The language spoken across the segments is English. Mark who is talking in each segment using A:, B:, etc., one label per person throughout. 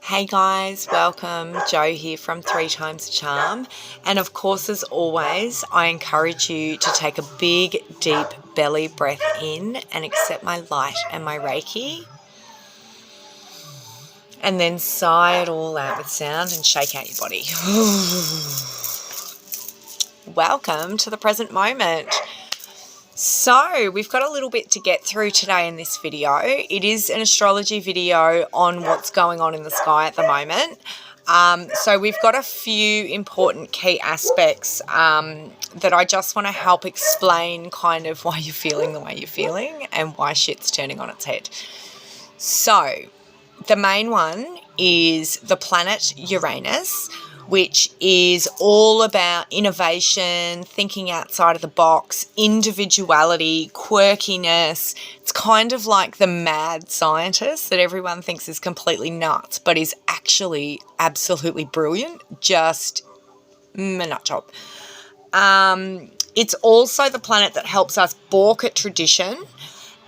A: Hey guys, welcome. Jo here from 3 Times a Charm. And of course, as always, I encourage you to take a big, deep belly breath in and accept my light and my Reiki. And then sigh it all out with sound and shake out your body. Welcome to the present moment. So we've got a little bit to get through today in this video. It is an astrology video on what's going on in the sky at the moment. So we've got a few important key aspects that I just want to help explain kind of why you're feeling the way you're feeling and why shit's turning on its head. So the main one is the planet Uranus, which is all about innovation, thinking outside of the box, individuality, quirkiness. It's kind of like the mad scientist that everyone thinks is completely nuts, but is actually absolutely brilliant, just a nut job. It's also the planet that helps us balk at tradition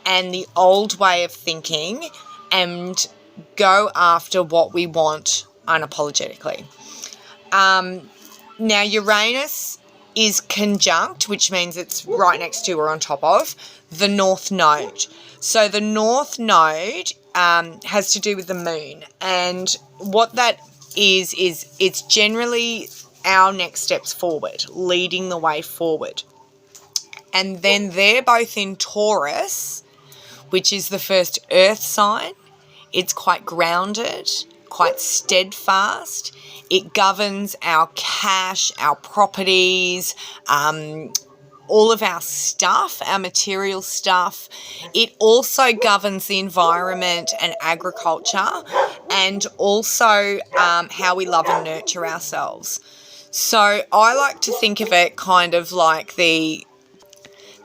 A: and the old way of thinking and go after what we want unapologetically. Now Uranus is conjunct, which means it's right next to or on top of the North Node. So the North Node has to do with the moon, and what that is it's generally our next steps forward, leading the way forward. And then they're both in Taurus, which is the first earth sign. It's quite grounded, quite steadfast. It governs our cash, our properties, all of our stuff, our material stuff. It also governs the environment and agriculture, and also how we love and nurture ourselves. So I like to think of it kind of like the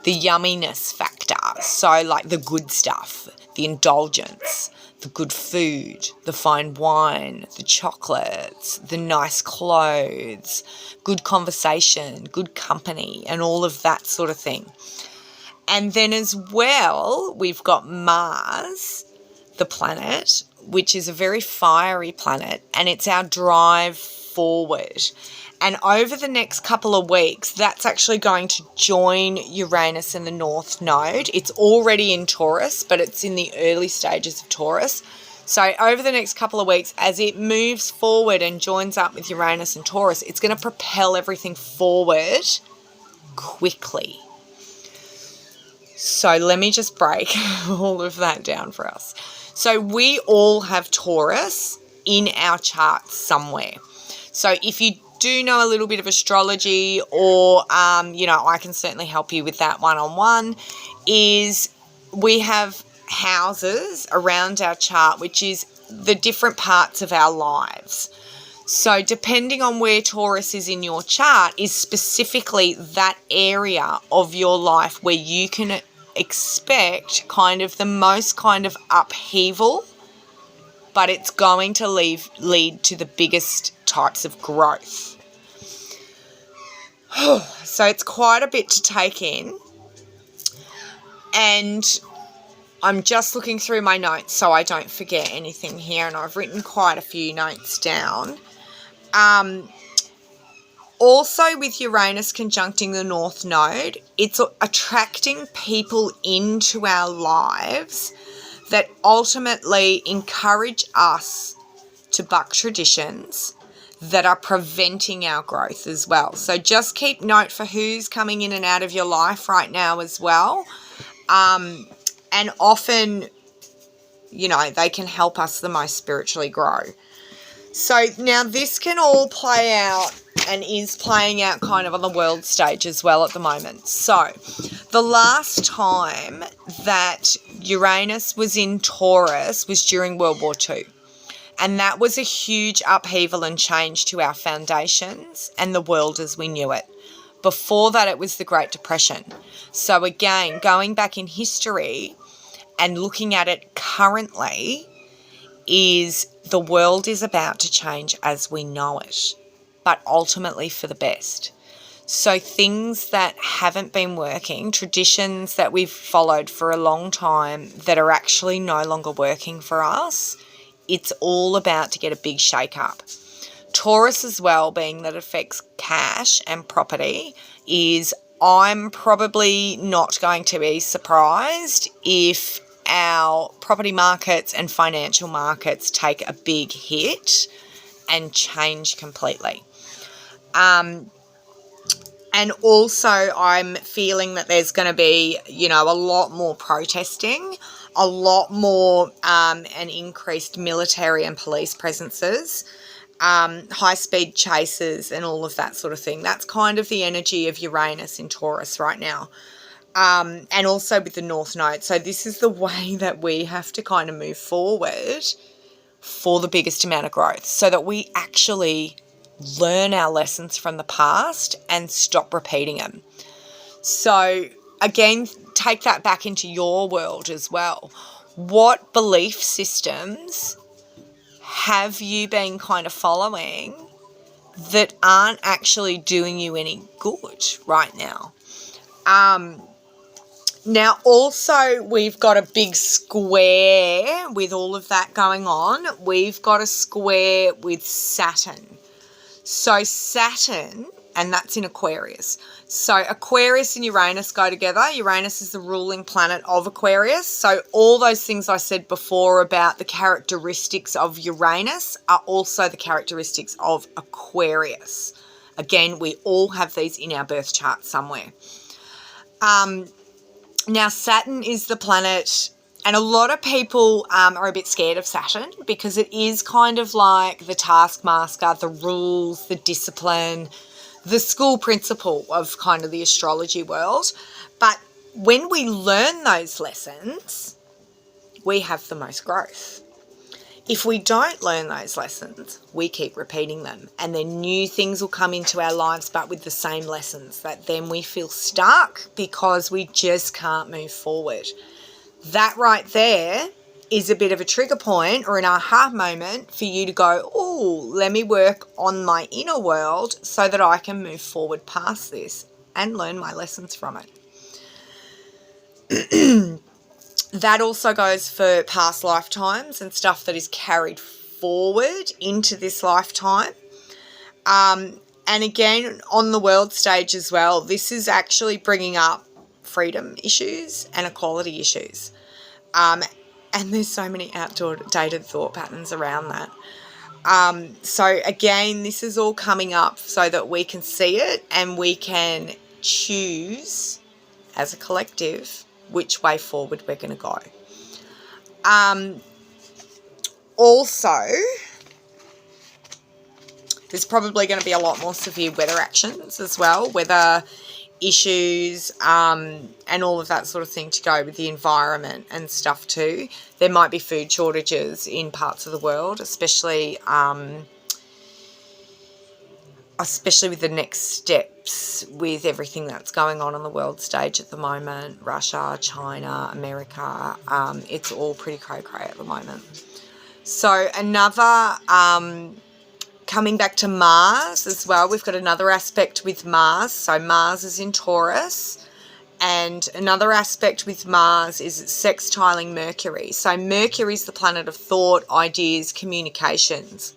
A: yumminess factor. So like the good stuff, the indulgence, the good food, the fine wine, the chocolates, the nice clothes, good conversation, good company, and all of that sort of thing. And then as well, we've got Mars, the planet, which is a very fiery planet, and it's our drive forward. And over the next couple of weeks, that's actually going to join Uranus in the North Node. It's already in Taurus, but it's in the early stages of Taurus. So over the next couple of weeks, as it moves forward and joins up with Uranus and Taurus, it's going to propel everything forward quickly. So let me just break all of that down for us. So we all have Taurus in our chart somewhere. So if you do know a little bit of astrology, or I can certainly help you with that one-on-one, is we have houses around our chart, which is the different parts of our lives. So depending on where Taurus is in your chart is specifically that area of your life where you can expect kind of the most kind of upheaval, but it's going to lead to the biggest types of growth. So it's quite a bit to take in. And I'm just looking through my notes so I don't forget anything here, and I've written quite a few notes down. Also with Uranus conjuncting the North Node, it's attracting people into our lives that ultimately encourage us to buck traditions that are preventing our growth as well. So just keep note for who's coming in and out of your life right now as well. And often, they can help us the most spiritually grow. So now this can all play out and is playing out kind of on the world stage as well at the moment. So the last time that Uranus was in Taurus was during World War II. And that was a huge upheaval and change to our foundations and the world as we knew it. Before that, it was the Great Depression. So again, going back in history and looking at it currently, is the world is about to change as we know it, but ultimately for the best. So things that haven't been working, traditions that we've followed for a long time that are actually no longer working for us, it's all about to get a big shake-up. Taurus as well, being that it affects cash and property, is I'm probably not going to be surprised if our property markets and financial markets take a big hit and change completely. And also I'm feeling that there's going to be, you know, a lot more protesting, a lot more and increased military and police presences, high-speed chases and all of that sort of thing. That's kind of the energy of Uranus in Taurus right now. And also with the North Node. So this is the way that we have to kind of move forward for the biggest amount of growth, so that we actually learn our lessons from the past and stop repeating them. So again, take that back into your world as well. What belief systems have you been kind of following that aren't actually doing you any good right now? Now, also, we've got a big square with all of that going on. We've got a square with Saturn. So Saturn, and that's in Aquarius. So Aquarius and Uranus go together. Uranus is the ruling planet of Aquarius. So all those things I said before about the characteristics of Uranus are also the characteristics of Aquarius. Again, we all have these in our birth chart somewhere. Now, Saturn is the planet, and a lot of people are a bit scared of Saturn because it is kind of like the taskmaster, the rules, the discipline, the school principal of kind of the astrology world. But when we learn those lessons, we have the most growth. If we don't learn those lessons, we keep repeating them, and then new things will come into our lives but with the same lessons, that then we feel stuck because we just can't move forward. That right there is a bit of a trigger point or an aha moment for you to go, oh, let me work on my inner world so that I can move forward past this and learn my lessons from it. That also goes for past lifetimes and stuff that is carried forward into this lifetime. And again, on the world stage as well, this is actually bringing up freedom issues and equality issues. And there's so many outdated thought patterns around that. So again, this is all coming up so that we can see it and we can choose as a collective which way forward we're going to go. Also, there's probably going to be a lot more severe weather actions as well, weather issues and all of that sort of thing to go with the environment and stuff too. There might be food shortages in parts of the world, especially with the next steps with everything that's going on the world stage at the moment. Russia, China, America, it's all pretty cray-cray at the moment. So another, coming back to Mars as well, we've got another aspect with Mars. So Mars is in Taurus, and another aspect with Mars is it's sextiling Mercury. So Mercury is the planet of thought, ideas, communications.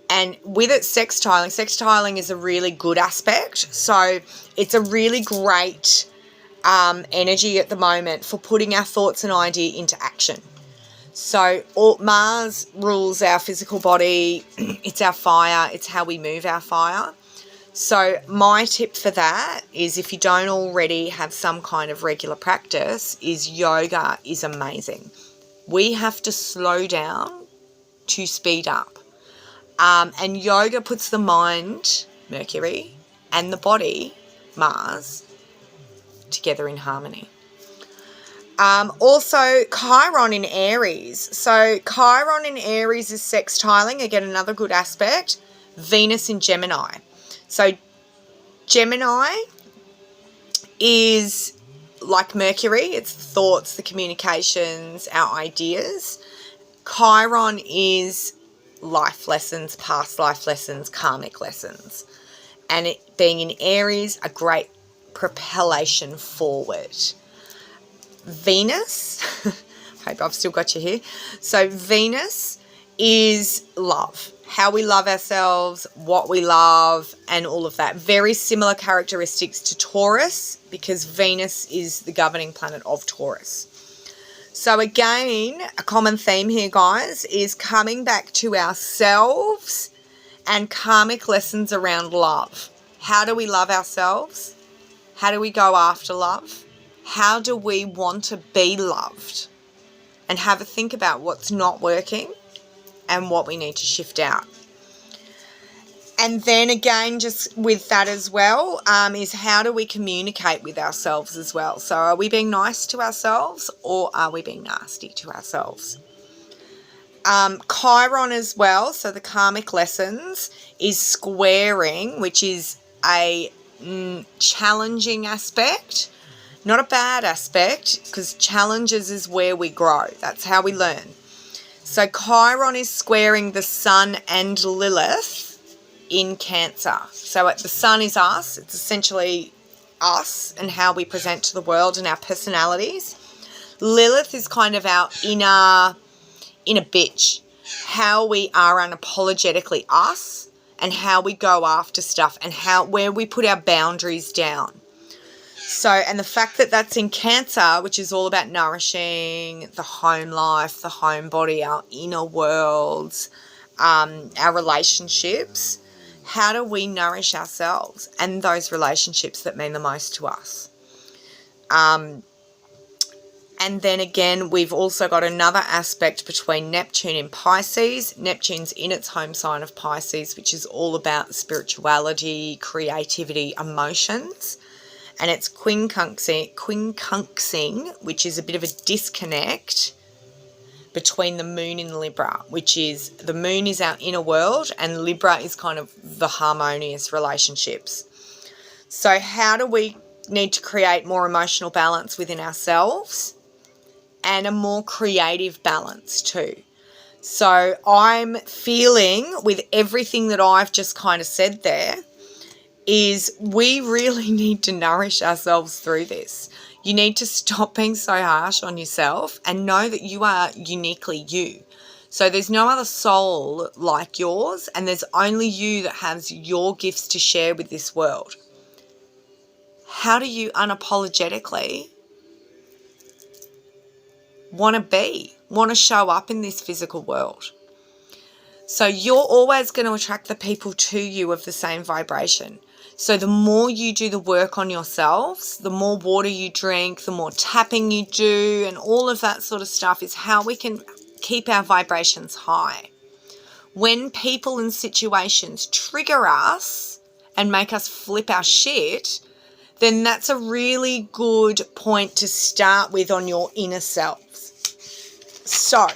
A: And with it sextiling is a really good aspect. So it's a really great energy at the moment for putting our thoughts and idea into action. So Mars rules our physical body. It's our fire. It's how we move our fire. So my tip for that is, if you don't already have some kind of regular practice, is yoga is amazing. We have to slow down to speed up. And yoga puts the mind, Mercury, and the body, Mars, together in harmony. Also, Chiron in Aries. So Chiron in Aries is sextiling, again, another good aspect. Venus in Gemini. So Gemini is like Mercury. It's the thoughts, the communications, our ideas. Chiron is life lessons, past life lessons, karmic lessons. And it being in Aries, a great propellation forward. Venus, paper. I've still got you here. So Venus is love, how we love ourselves, what we love, and all of that. Very similar characteristics to Taurus, because Venus is the governing planet of Taurus. So again, a common theme here, guys, is coming back to ourselves and karmic lessons around love. How do we love ourselves? How do we go after love? How do we want to be loved? And have a think about what's not working and what we need to shift out. And then again, just with that as well, is how do we communicate with ourselves as well? So are we being nice to ourselves, or are we being nasty to ourselves? Chiron as well, so the karmic lessons, is squaring, which is a challenging aspect, not a bad aspect, because challenges is where we grow. That's how we learn. So Chiron is squaring the Sun and Lilith in Cancer. So the Sun is us. It's essentially us and how we present to the world and our personalities. Lilith is kind of our inner bitch, how we are unapologetically us and how we go after stuff and where we put our boundaries down. So, and the fact that that's in Cancer, which is all about nourishing the home life, the home body, our inner worlds, our relationships, how do we nourish ourselves and those relationships that mean the most to us? And then again, we've also got another aspect between Neptune and Pisces. Neptune's in its home sign of Pisces, which is all about spirituality, creativity, emotions. And it's quincunxing, which is a bit of a disconnect between the moon in Libra, which is the moon is our inner world and Libra is kind of the harmonious relationships. So how do we need to create more emotional balance within ourselves and a more creative balance too? So I'm feeling with everything that I've just kind of said there is we really need to nourish ourselves through this. You need to stop being so harsh on yourself and know that you are uniquely you. So there's no other soul like yours, and there's only you that has your gifts to share with this world. How do you unapologetically want to show up in this physical world? So you're always going to attract the people to you of the same vibration. So the more you do the work on yourselves, the more water you drink, the more tapping you do, and all of that sort of stuff is how we can keep our vibrations high. When people and situations trigger us and make us flip our shit, then that's a really good point to start with on your inner selves. So,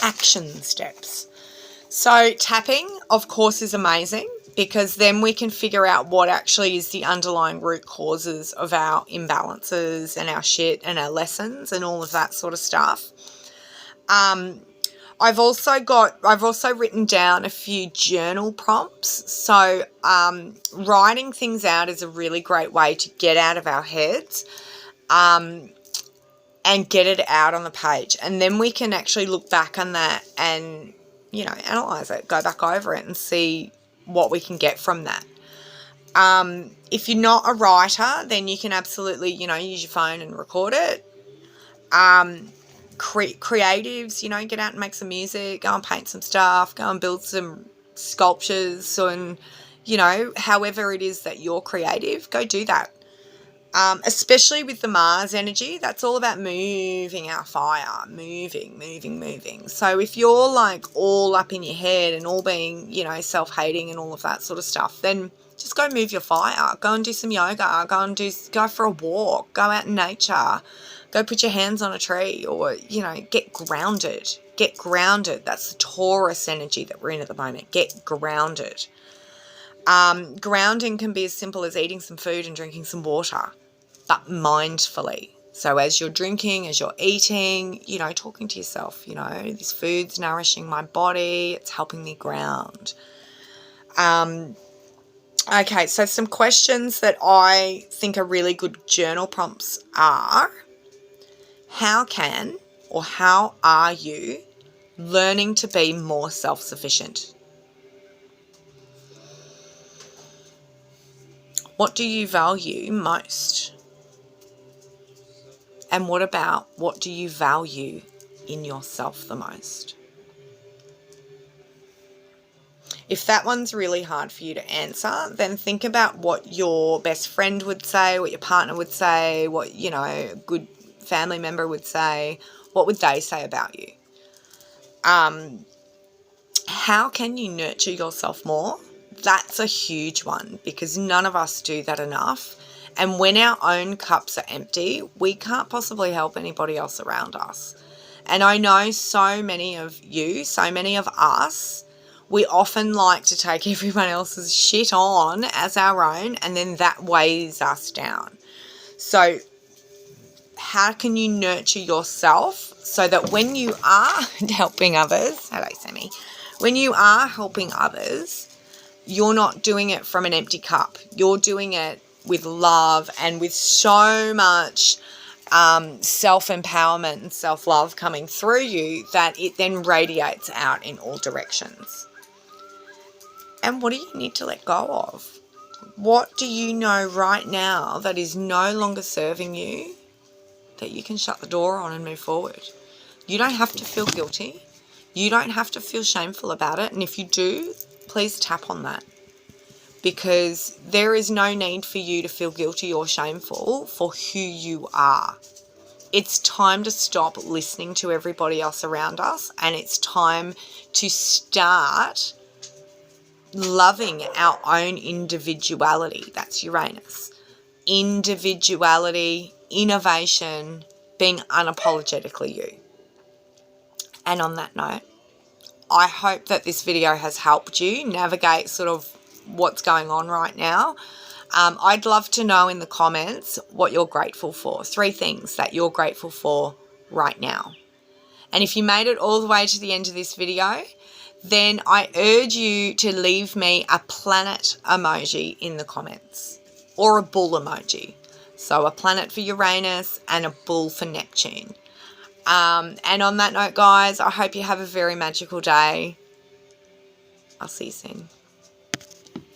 A: action steps. So tapping, of course, is amazing because then we can figure out what actually is the underlying root causes of our imbalances and our shit and our lessons and all of that sort of stuff. I've also written down a few journal prompts. So writing things out is a really great way to get out of our heads and get it out on the page. And then we can actually look back on that and, analyze it, go back over it and see what we can get from that. If you're not a writer, then you can absolutely, use your phone and record it. Creatives, get out and make some music, go and paint some stuff, go and build some sculptures and, however it is that you're creative, go do that. Especially with the Mars energy, that's all about moving our fire, moving. So if you're like all up in your head and all being, self-hating and all of that sort of stuff, then just go move your fire, go and do some yoga, go for a walk, go out in nature, go put your hands on a tree or, get grounded. That's the Taurus energy that we're in at the moment. Get grounded. Grounding can be as simple as eating some food and drinking some water, but mindfully. So as you're drinking, as you're eating, talking to yourself, this food's nourishing my body, it's helping me ground. Okay, so some questions that I think are really good journal prompts are, how can or how are you learning to be more self-sufficient? What do you value most? And what do you value in yourself the most? If that one's really hard for you to answer, then think about what your best friend would say, what your partner would say, what, a good family member would say. What would they say about you? How can you nurture yourself more? That's a huge one, because none of us do that enough. And when our own cups are empty, we can't possibly help anybody else around us. And I know so many of you, so many of us, we often like to take everyone else's shit on as our own, and then that weighs us down. So how can you nurture yourself so that when you are helping others, hello Sammy, when you are helping others, you're not doing it from an empty cup. You're doing it with love and with so much self-empowerment and self-love coming through you that it then radiates out in all directions. And what do you need to let go of? What do you know right now that is no longer serving you that you can shut the door on and move forward? You don't have to feel guilty. You don't have to feel shameful about it. And if you do, please tap on that, because there is no need for you to feel guilty or shameful for who you are. It's time to stop listening to everybody else around us, and it's time to start loving our own individuality. That's Uranus. Individuality, innovation, being unapologetically you. And on that note, I hope that this video has helped you navigate sort of what's going on right now. I'd love to know in the comments what you're grateful for. 3 things that you're grateful for right now. And if you made it all the way to the end of this video, then I urge you to leave me a planet emoji in the comments, or a bull emoji. So a planet for Uranus and a bull for Neptune. And on that note, guys, I hope you have a very magical day. I'll see you soon.